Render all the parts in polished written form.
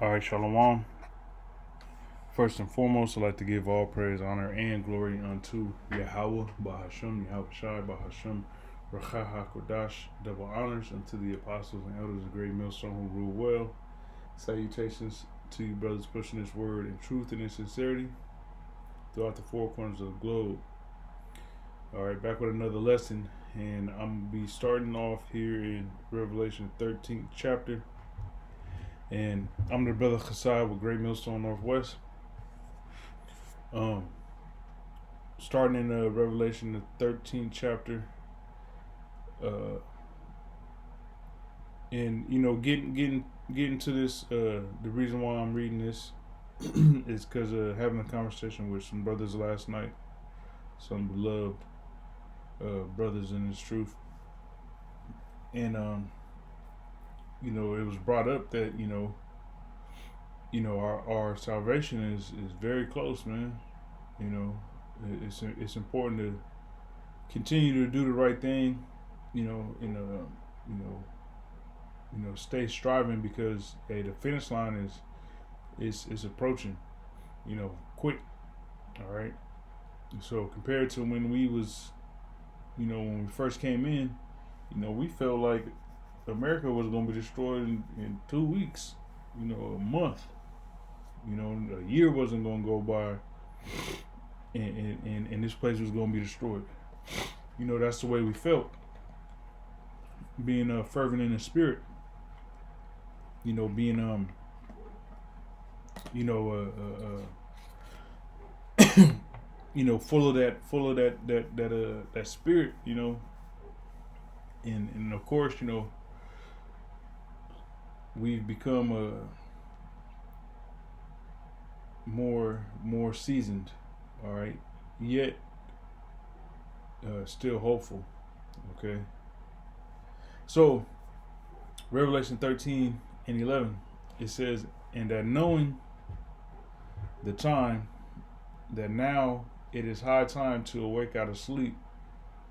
All right, Shalom. First and foremost, I'd like to give all praise, honor, and glory unto Yahweh, Bahashem, Yahweh Shai, Bahashem, Racha HaKodash, double honors unto the apostles and elders of Great Millstone who rule well. Salutations to you, brothers, pushing this word in truth and in sincerity throughout the four corners of the globe. All right, back with another lesson, and I'm going to be starting off here in Revelation 13th chapter. And I'm the brother Chasai with Great Millstone Northwest. Starting in Revelation the 13th chapter, and getting to this. The reason why I'm reading this is because having a conversation with some brothers last night, some beloved brothers in this truth, and it was brought up that our salvation is very close, man. It's important to continue to do the right thing, stay striving, because the finish line is approaching, quick. All right. So compared to when when we first came in, we felt like America was going to be destroyed in 2 weeks, a month, a year wasn't going to go by, and this place was going to be destroyed. That's the way we felt, being fervent in the spirit, being full of that spirit, and of course, we've become more seasoned, all right, yet still hopeful. Okay, so Revelation 13 and 11, it says, and that knowing the time, that now it is high time to awake out of sleep,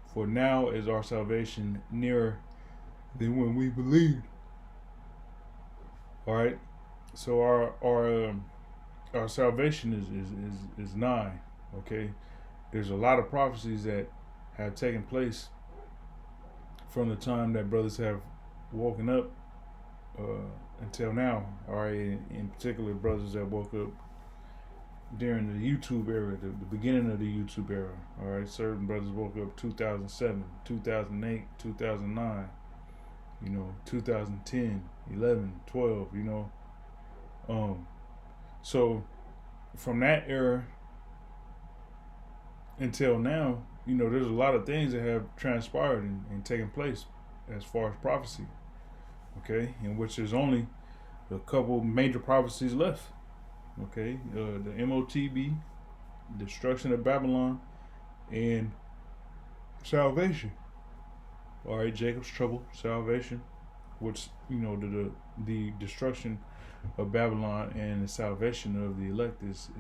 for now is our salvation nearer than when we believed. All right, so our salvation is nigh. Okay, there's a lot of prophecies that have taken place from the time that brothers have woken up until now. All right, in particular, brothers that woke up during the YouTube era, the beginning of the YouTube era. All right, certain brothers woke up 2007, 2008, 2009, 2010, 11, 12, so from that era until now, there's a lot of things that have transpired and taken place as far as prophecy. Okay, in which there's only a couple major prophecies left. Okay, the MOTB, destruction of Babylon, and salvation. All right, Jacob's trouble, salvation, which the destruction of Babylon and the salvation of the elect is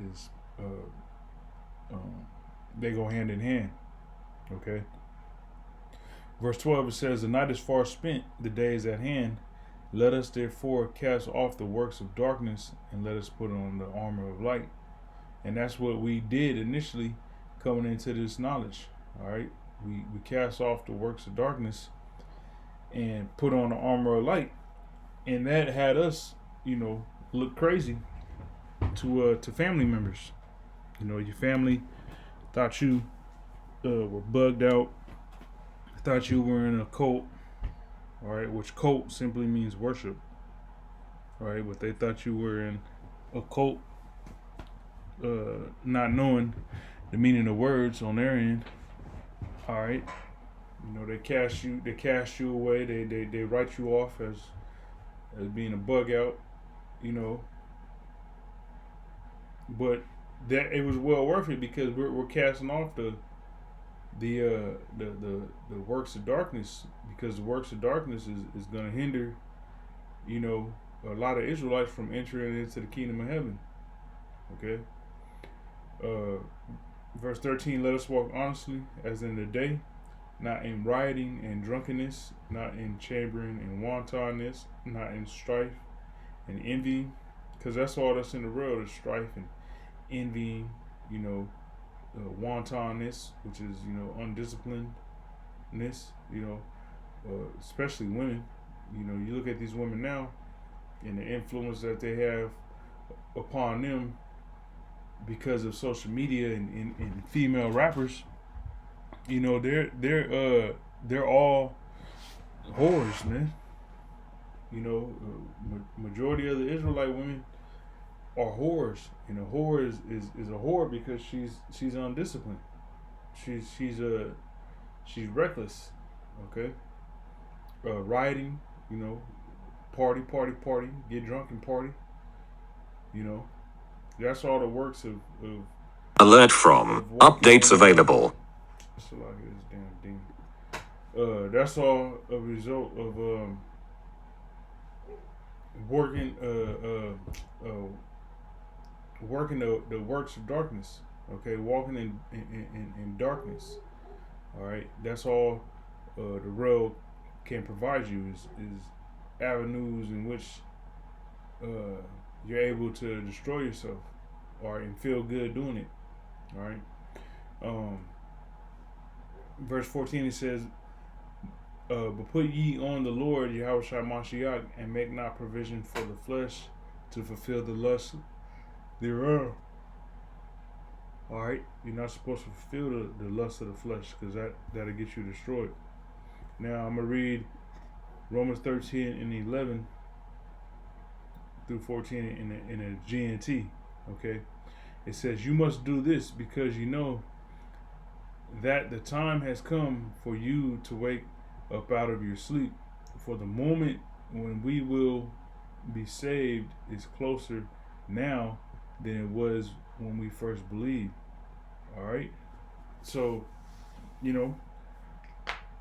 they go hand in hand. Okay. Verse 12, it says, the night is far spent, the day is at hand. Let us therefore cast off the works of darkness, and let us put on the armor of light. And that's what we did initially coming into this knowledge. All right, we cast off the works of darkness and put on the armor of light, and that had us, look crazy to family members. Your family thought you were bugged out, thought you were in a cult. All right, which cult simply means worship. All right, but they thought you were in a cult, not knowing the meaning of words on their end. All right, they cast you away. They write you off as being a bug out. But that it was well worth it, because we're casting off the works of darkness, because the works of darkness is going to hinder a lot of Israelites from entering into the kingdom of heaven. Okay, verse 13, let us walk honestly as in the day, not in rioting and drunkenness, not in chambering and wantonness, not in strife and envy, because that's all that's in the world is strife and envy, you know, wantonness, which is, you know, undisciplinedness, you know, especially women. You know, you look at these women now and the influence that they have upon them because of social media and female rappers. You know, they're all whores, man. You know, majority of the Israelite women are whores, and a whore is a whore because she's undisciplined. She's reckless. Okay, rioting. You know, party, get drunk and party. You know, that's all the works of Alert from updates available. That's a lot of this damn thing. That's all a result of working working the works of darkness. Okay, walking in darkness. All right, that's all the world can provide you is avenues in which you're able to destroy yourself, or and feel good doing it. All right. Verse 14 it says, "But put ye on the Lord Yahushua Mashiach, and make not provision for the flesh to fulfill the lust thereof." All right, you're not supposed to fulfill the lust of the flesh, because that'll get you destroyed. Now I'm gonna read Romans 13 and 11 through 14 in a GNT. Okay, it says, "You must do this because you know that the time has come for you to wake up out of your sleep. For the moment when we will be saved is closer now than it was when we first believed." All right. So, you know,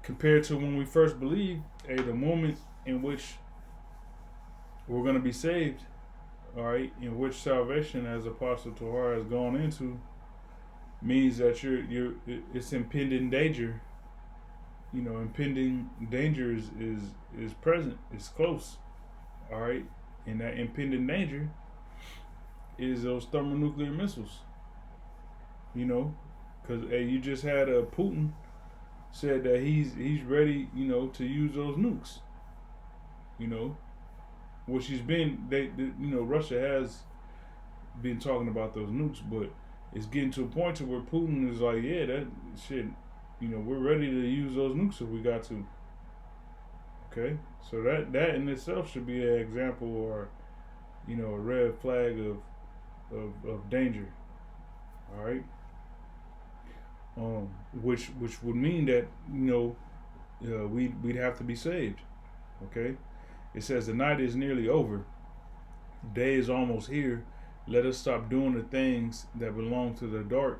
compared to when we first believed, the moment in which we're going to be saved, all right, in which salvation, as Apostle Torah has gone into, means that it's impending danger. You know, impending danger is present. It's close. All right, and that impending danger is those thermonuclear missiles. You know, because you just had Putin said that he's ready. You know, to use those nukes. You know, which he's been. You know, Russia has been talking about those nukes, but it's getting to a point to where Putin is like, yeah, that shit. You know, we're ready to use those nukes if we got to. Okay, so that in itself should be an example, or, you know, a red flag of danger. All right. Which would mean that, you know, we'd have to be saved. Okay. It says the night is nearly over, day is almost here. Let us stop doing the things that belong to the dark,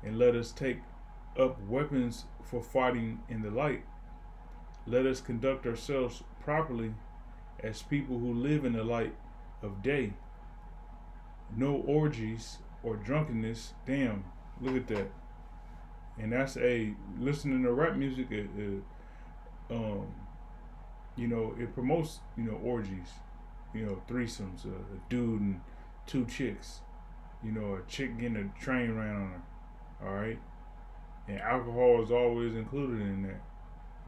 and let us take up weapons for fighting in the light. Let us conduct ourselves properly as people who live in the light of day. No orgies or drunkenness. Damn, look at that. And that's listening to rap music. You know, it promotes, you know, orgies. You know, threesomes. A dude and two chicks. You know, a chick getting a train ran on her. All right. And alcohol is always included in that.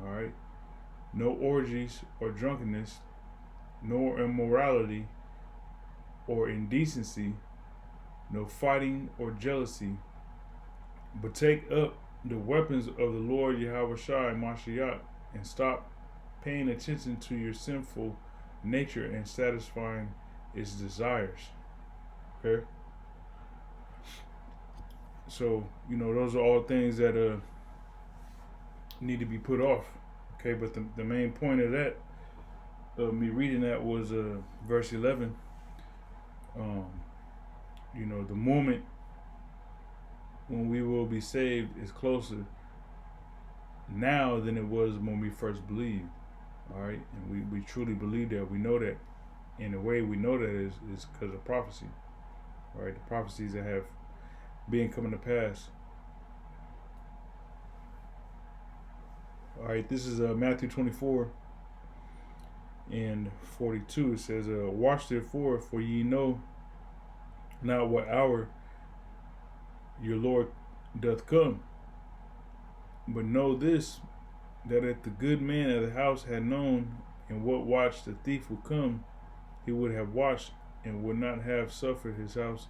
All right. No orgies or drunkenness, nor immorality or indecency, no fighting or jealousy, but take up the weapons of the Lord Yahushua Mashiach, and stop paying attention to your sinful nature and satisfying its desires. Okay? So, you know, those are all things that need to be put off. Okay, but the main point of that, me reading that, was verse 11. You know, the moment when we will be saved is closer now than it was when we first believed. All right, and we truly believe that. We know that. And the way we know that is because of prophecy. All right, the prophecies that have been coming to pass. All right, this is Matthew 24 and 42. It says, "Watch therefore, for ye know not what hour your Lord doth come. But know this, that if the good man of the house had known in what watch the thief would come, he would have watched and would not have suffered his house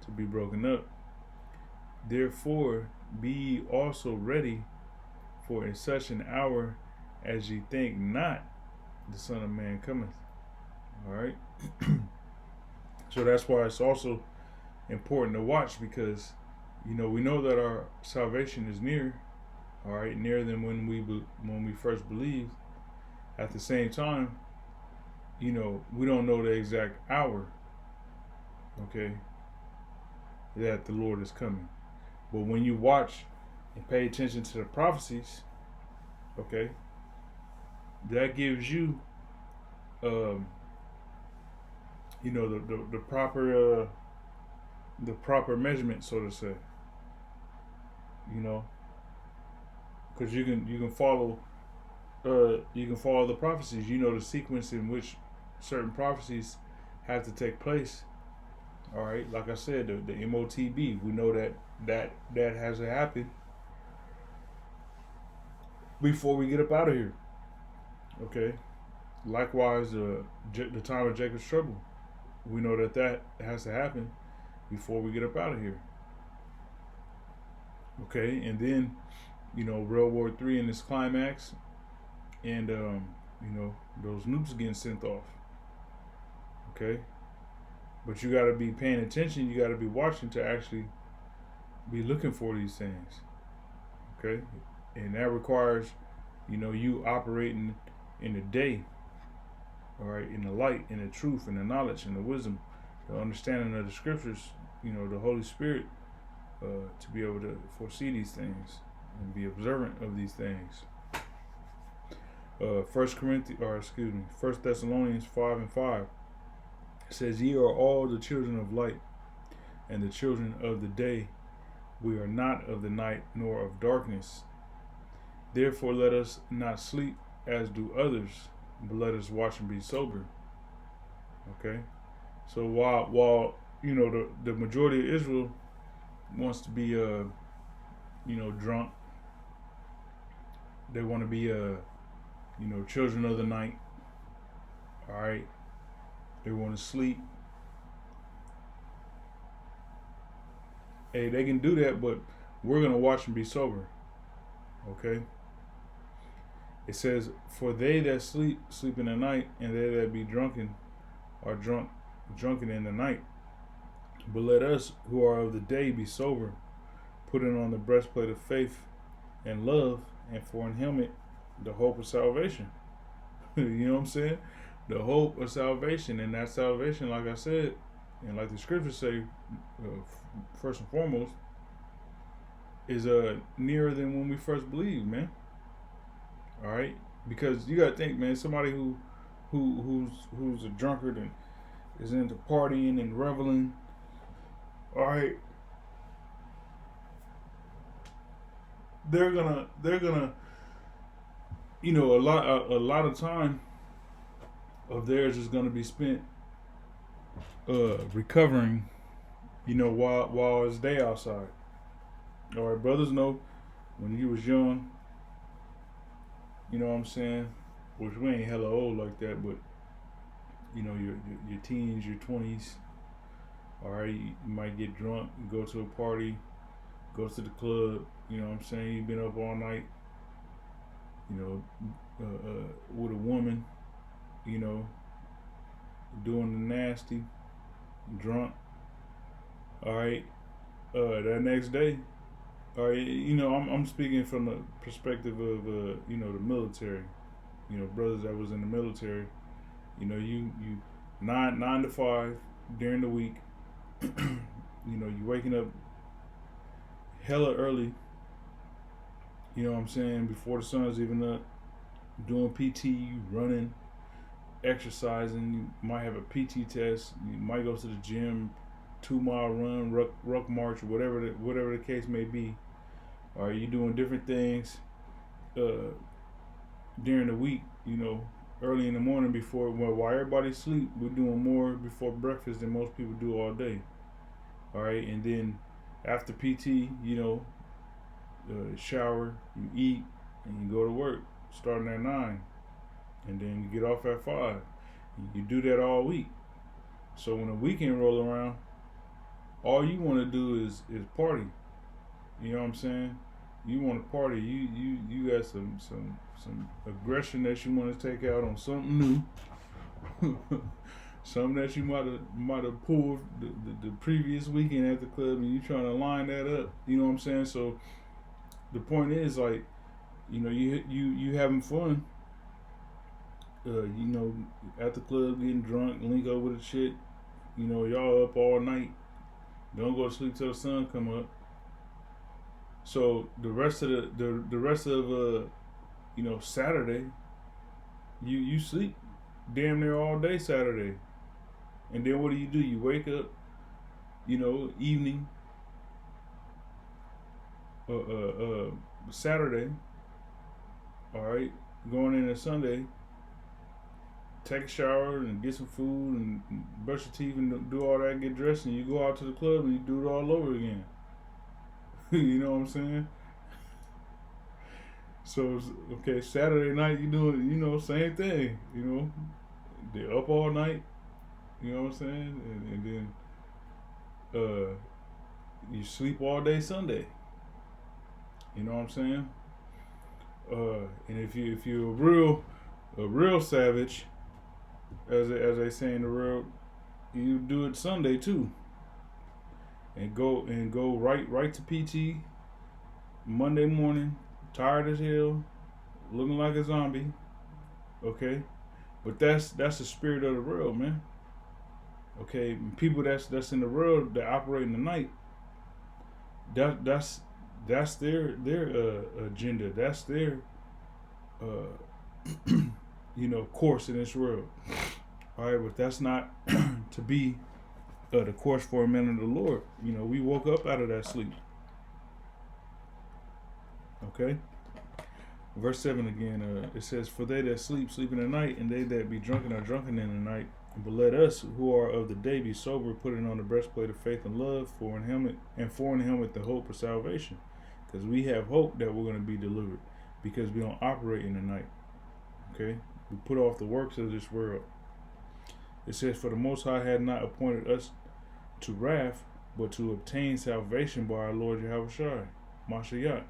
to be broken up. Therefore be ye also ready, for in such an hour as ye think not, the Son of Man cometh. All right. So that's why it's also important to watch, because we know that our salvation is near. All right, nearer than when we first believed. At the same time, we don't know the exact hour, okay, that the Lord is coming. But when you watch and pay attention to the prophecies, okay, that gives you, the proper measurement, so to say. Because you can follow the prophecies. The sequence in which certain prophecies have to take place. All right, like I said, the MOTB, we know that has to happen before we get up out of here. Okay. Likewise, the time of Jacob's trouble, we know that has to happen before we get up out of here. Okay, and then World War III in its climax, and those nukes getting sent off. Okay, but you got to be paying attention. You got to be watching to actually be looking for these things. Okay, and that requires you operating in the day. All right, in the light, in the truth, in the knowledge, in the wisdom, the understanding of the scriptures. The Holy Spirit, to be able to foresee these things and be observant of these things. 1 Thessalonians 5:5 says, "Ye are all the children of light, and the children of the day. We are not of the night nor of darkness. Therefore let us not sleep as do others, but let us watch and be sober." Okay, so while the majority of Israel wants to be drunk, they want to be children of the night. All right, they want to sleep. Hey, they can do that, but we're gonna watch and be sober. Okay. It says, "For they that sleep in the night, and they that be drunken are drunken in the night. But let us who are of the day be sober, putting on the breastplate of faith and love, and for an helmet the hope of salvation." You know what I'm saying? The hope of salvation, and that salvation, like I said, and like the scriptures say, first and foremost, is nearer than when we first believed, man. All right, because you gotta think, man. Somebody who's a drunkard and is into partying and reveling. All right, they're gonna a lot of time of theirs is gonna be spent recovering, while it's day outside. All right, brothers know when you was young, you know what I'm saying, which we ain't hella old like that, but your teens, your 20s. All right, you might get drunk, go to a party, go to the club. You know what I'm saying? You've been up all night. With a woman. Doing the nasty, drunk. All right, that next day. All right, I'm speaking from the perspective of the military. Brothers that was in the military. You 9 to 5 during the week. You waking up hella early. You know what I'm saying? Before the sun's even up, doing PT, running, exercising. You might have a PT test. You might go to the gym, 2-mile run, ruck march, whatever the case may be. All right, you doing different things during the week. Early in the morning while everybody sleep, we're doing more before breakfast than most people do all day. All right, and then after PT, shower, you eat, and you go to work, starting at 9, and then you get off at 5. You do that all week. So when the weekend roll around, all you want to do is party. You know what I'm saying? You want to party. You got some aggression that you want to take out on something new. Something that you might have pulled the previous weekend at the club, and you trying to line that up. You know what I'm saying? So the point is, like, you having fun. At the club, getting drunk, link up with a chick. Y'all up all night. Don't go to sleep till the sun come up. So the rest of Saturday, you sleep damn near all day Saturday. And then what do? You wake up, evening, Saturday, all right, going into Sunday, take a shower and get some food and brush your teeth and do all that, get dressed, and you go out to the club and you do it all over again. You know what I'm saying? So, okay, Saturday night, you doing, same thing, they're up all night. You know what I'm saying? And then you sleep all day Sunday. You know what I'm saying? And if you're a real savage, as they say in the world, you do it Sunday too. And go right to PT Monday morning, tired as hell, looking like a zombie. Okay? But that's the spirit of the world, man. Okay, people that's in the world that operate in the night. That's their agenda. That's their course in this world. All right, but that's not to be the course for a man of the Lord. We woke up out of that sleep. Okay. Verse 7 again. It says, "For they that sleep in the night, and they that be drunken are drunken in the night. But let us who are of the day be sober, putting on the breastplate of faith and love, for in the helmet the hope of salvation." Because we have hope that we're going to be delivered, because we don't operate in the night. Okay? We put off the works of this world. It says, "For the Most High had not appointed us to wrath, but to obtain salvation by our Lord Yahushua, Mashiach,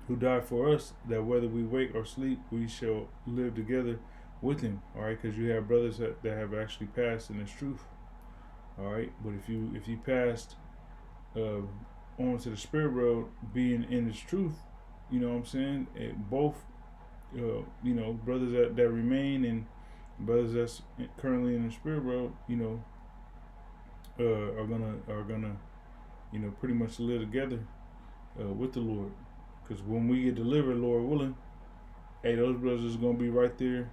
who died for us, that whether we wake or sleep, we shall live together with him." All right, because you have brothers that have actually passed in this truth. All right, but if you passed on to the spirit world, being in this truth, you know what I'm saying? Both, brothers that remain and brothers that's currently in the spirit world, are gonna, pretty much live together with the Lord. Because when we get delivered, Lord willing, hey, those brothers is gonna be right there,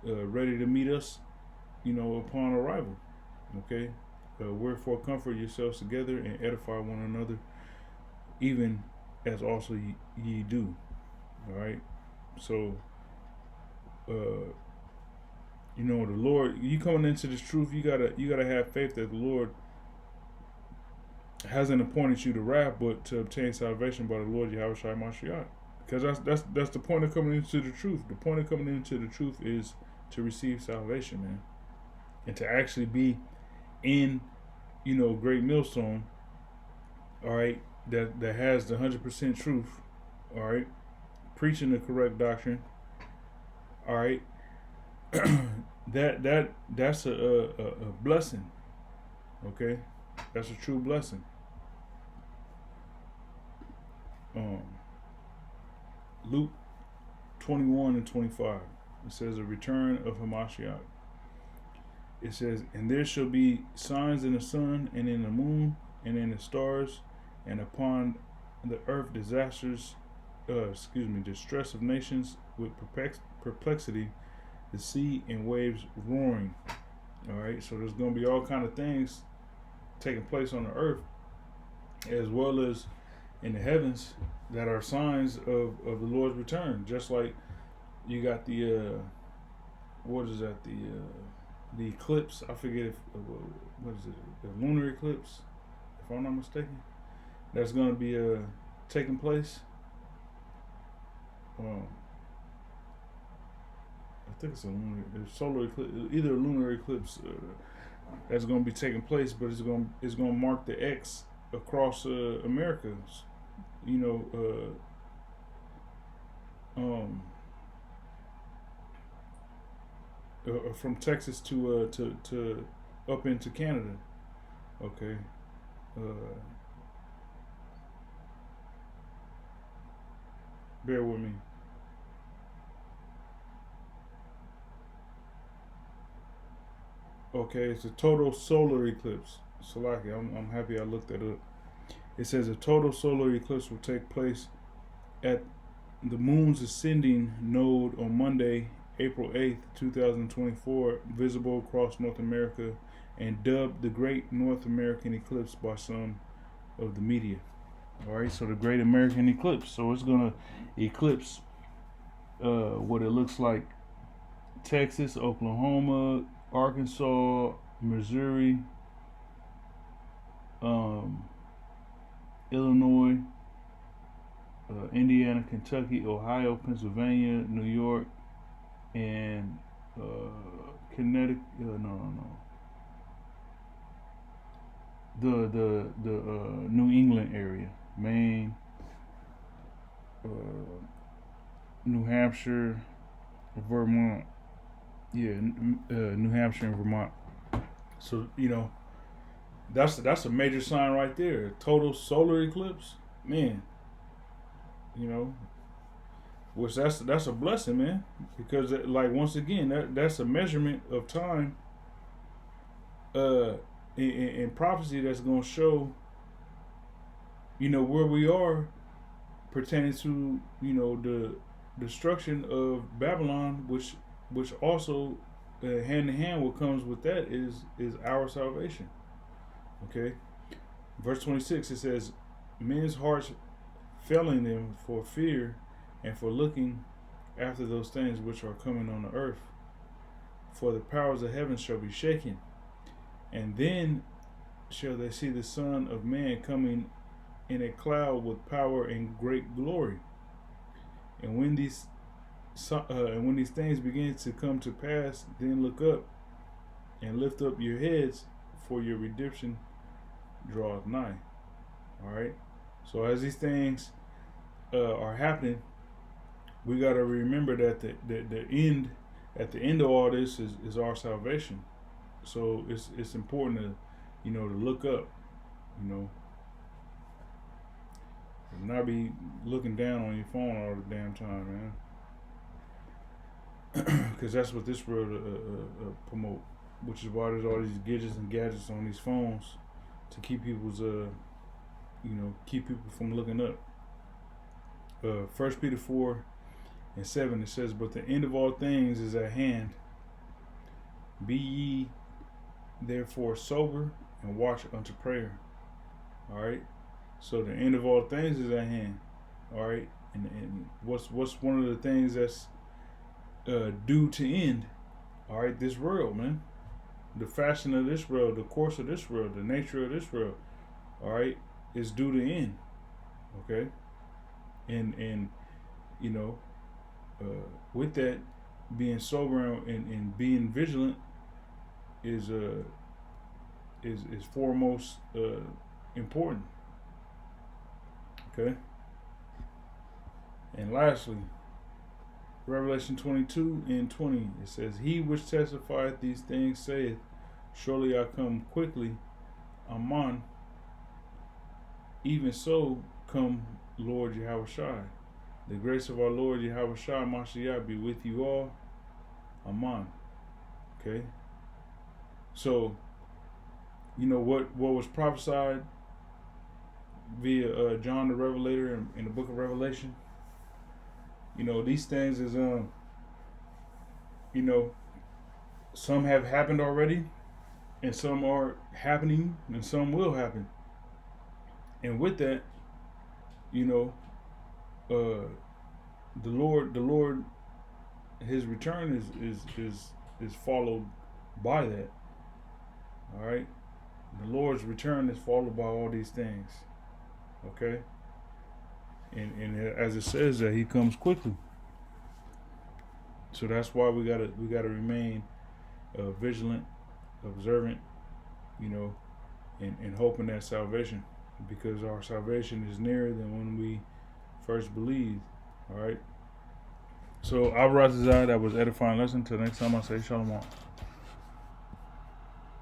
ready to meet us, upon arrival. Okay, wherefore comfort yourselves together and edify one another, even as also ye do. All right, so the Lord, you coming into this truth, you gotta have faith that the Lord hasn't appointed you to wrath, but to obtain salvation by the Lord Yahushua Mashiach. Because that's the point of coming into the truth. The point of coming into the truth is to receive salvation, man, and to actually be in, Great Millstone. All right, that has the 100% truth. All right, preaching the correct doctrine. All right, that's a blessing. Okay, that's a true blessing. Luke 21 and 25. It says a return of Hamashiach. It says, "And there shall be signs in the sun and in the moon and in the stars, and upon the earth distress of nations with perplexity, the sea and waves roaring." All right, so there's going to be all kind of things taking place on the earth, as well as in the heavens, that are signs of the Lord's return. Just like you got the the eclipse. I forget what is it, the lunar eclipse. if I'm not mistaken. That's going to be taking place. I think it's a solar eclipse, either a lunar eclipse that's going to be taking place, but it's going to mark the X across America. You know, from Texas to up into Canada. Okay. Bear with me. Okay, it's a total solar eclipse. Salaki, I'm happy I looked that up. It says a total solar eclipse will take place at the moon's ascending node on Monday, April 8th, 2024, visible across North America and dubbed the Great North American Eclipse by some of the media. All right, so the Great American Eclipse. So it's going to eclipse what it looks like Texas, Oklahoma, Arkansas, Missouri, Illinois, Indiana, Kentucky, Ohio, Pennsylvania, New York, and Connecticut. The New England area, Maine, New Hampshire, Vermont. Yeah, New Hampshire and Vermont. So that's a major sign right there. Total solar eclipse, man. Which that's a blessing, man. Because once again, that's a measurement of time. In prophecy, that's gonna show. Where we are, pertaining to the destruction of Babylon, which also hand in hand, what comes with that is our salvation. Okay, verse 26, it says, men's hearts failing them for fear and for looking after those things which are coming on the earth, for the powers of heaven shall be shaken, and then shall they see the Son of Man coming in a cloud with power and great glory. And when these things begin to come to pass, then look up and lift up your heads, for your redemption draweth nigh. All right. So as these things are happening, we got to remember that the end, at the end of all this, is our salvation. So it's important to to look up, and not be looking down on your phone all the damn time, man. Because that's what this world promote, which is why there's all these gadgets on these phones to keep people's keep people from looking up. 1 Peter 4:7, it says, but the end of all things is at hand. Be ye therefore sober and watch unto prayer. All right. So the end of all things is at hand. All right. And what's one of the things that's due to end? All right, this world, man. The fashion of this world, the course of this world, the nature of this world. All right, is due to end. Okay. And with that, being sober and being vigilant is foremost important. Okay. And lastly, Revelation 22:20, it says, he which testifieth these things saith, surely I come quickly. Amen. Even so come Lord Yahushua. The grace of our Lord Yahushua Mashiach be with you all. Amen. Okay. So, what was prophesied via John the Revelator in the book of Revelation. These things is some have happened already, and some are happening, and some will happen. And with that, the Lord, his return is followed by that. All right. The Lord's return is followed by all these things. Okay? And as it says that he comes quickly. So that's why we gotta remain vigilant, observant, you know, and hoping that salvation, because our salvation is nearer than when we first believed. All right. So, Al Razazai, that was edifying lesson. Till next time, I say shalom.